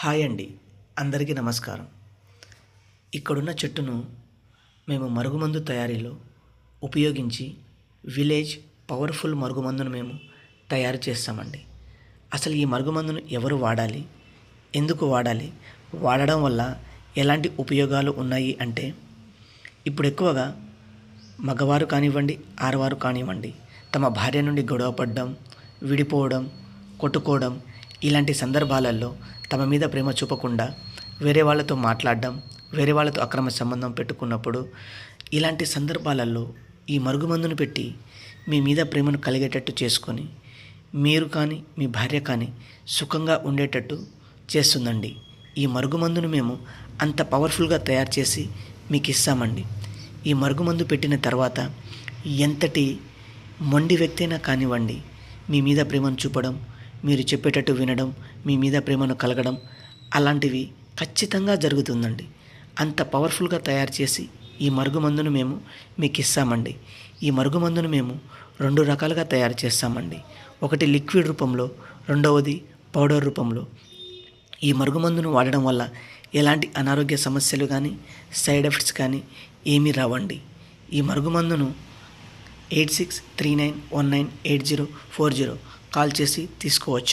Hi అండి, అందరికీ నమస్కారం. ఇక్కడున్న చెట్టును మేము మరుగుమందు తయారీలో ఉపయోగించి విలేజ్ పవర్ఫుల్ మరుగుమందును మేము తయారు చేస్తామండి. అసలు ఈ మరుగుమందును ఎవరు వాడాలి, ఎందుకు వాడాలి, వాడడం వల్ల ఎలాంటి ఉపయోగాలు ఉన్నాయి అంటే, ఇప్పుడు ఎక్కువగా మగవారు కానివ్వండి, ఆడవారు కానివ్వండి, తమ భార్య నుండి గొడవ పడడం, విడిపోవడం, కొట్టుకోవడం ఇలాంటి సందర్భాలలో తమ మీద ప్రేమ చూపకుండా వేరే వాళ్ళతో మాట్లాడడం, వేరే వాళ్ళతో అక్రమ సంబంధం పెట్టుకున్నప్పుడు ఇలాంటి సందర్భాలలో ఈ మరుగుమందును పెట్టి మీ మీద ప్రేమను కలిగేటట్టు చేసుకొని మీరు కానీ మీ భార్య కానీ సుఖంగా ఉండేటట్టు చేస్తుందండి. ఈ మరుగుమందును మేము అంత పవర్ఫుల్గా తయారు చేసి మీకు ఇస్తామండి. ఈ మరుగుమందు పెట్టిన తర్వాత ఎంతటి మొండి వ్యక్తి అయినా కానివ్వండి, మీ మీద ప్రేమను చూపడం, మీరు చెప్పేటట్టు వినడం, మీ మీద ప్రేమను కలగడం అలాంటివి ఖచ్చితంగా జరుగుతుందండి. అంత పవర్ఫుల్గా తయారు చేసి ఈ మరుగుమందును మేము మీకు ఇస్తామండి. ఈ మరుగుమందును మేము 2 రకాలుగా తయారు చేస్తామండి. ఒకటి లిక్విడ్ రూపంలో, రెండవది పౌడర్ రూపంలో. ఈ మరుగుమందును వాడడం వల్ల ఎలాంటి అనారోగ్య సమస్యలు కానీ సైడ్ ఎఫెక్ట్స్ కానీ ఏమీ రావండి. ఈ మరుగుమందును 8639198040 కాల్ చేసి తీసుకోవచ్చు.